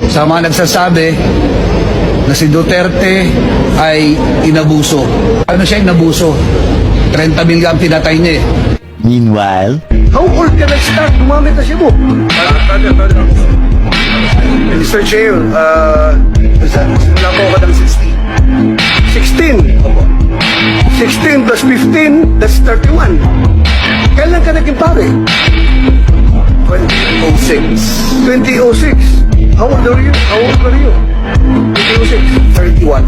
sa mga nagsasabi na si Duterte ay inabuso. Ano siya inabuso? 30 mil ang pinatay niya eh. Meanwhile, How old ka nag-start gumamit na Cebu? Mr. Chair, simula po ako ng 16. 16 plus 15, that's 31. Kailan ka naging pare? 2006. How old are you? 2006. 31.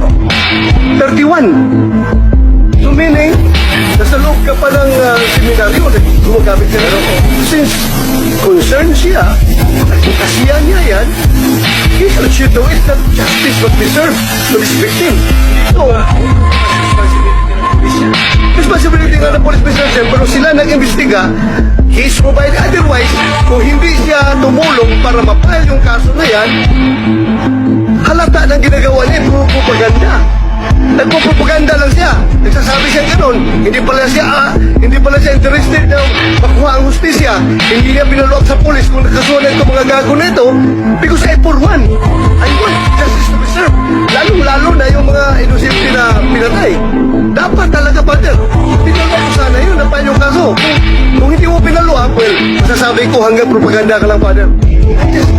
31. So meaning, nasa loob ka pa ng seminaryo, gumagamit ka na. Since concerned siya, kasiya niya yan, he should know it that justice must be served to this victim. So, responsibility nga ng police president, pero sila nag-imbestiga, he's provided. Otherwise, kung hindi siya tumulong para mapahal yung kaso na yan, halata ng ginagawa niya, puro propaganda. Nagpo-propaganda lang siya. Nagsasabi siya gano'n. Hindi pala siya interested na makuha ang hustisya. Hindi niya pinaluak sa polis kung nakasuhan na itong mga gago na ito. Because I for one, I want justice to be served. Lalo na yung mga inosente na pinatay. Dapat talaga, partner. Pinaluak ko sana yun. Napahin yung kaso. Kung hindi mo pinaluak, well, masasabi ko hanggang propaganda ka lang, partner. I just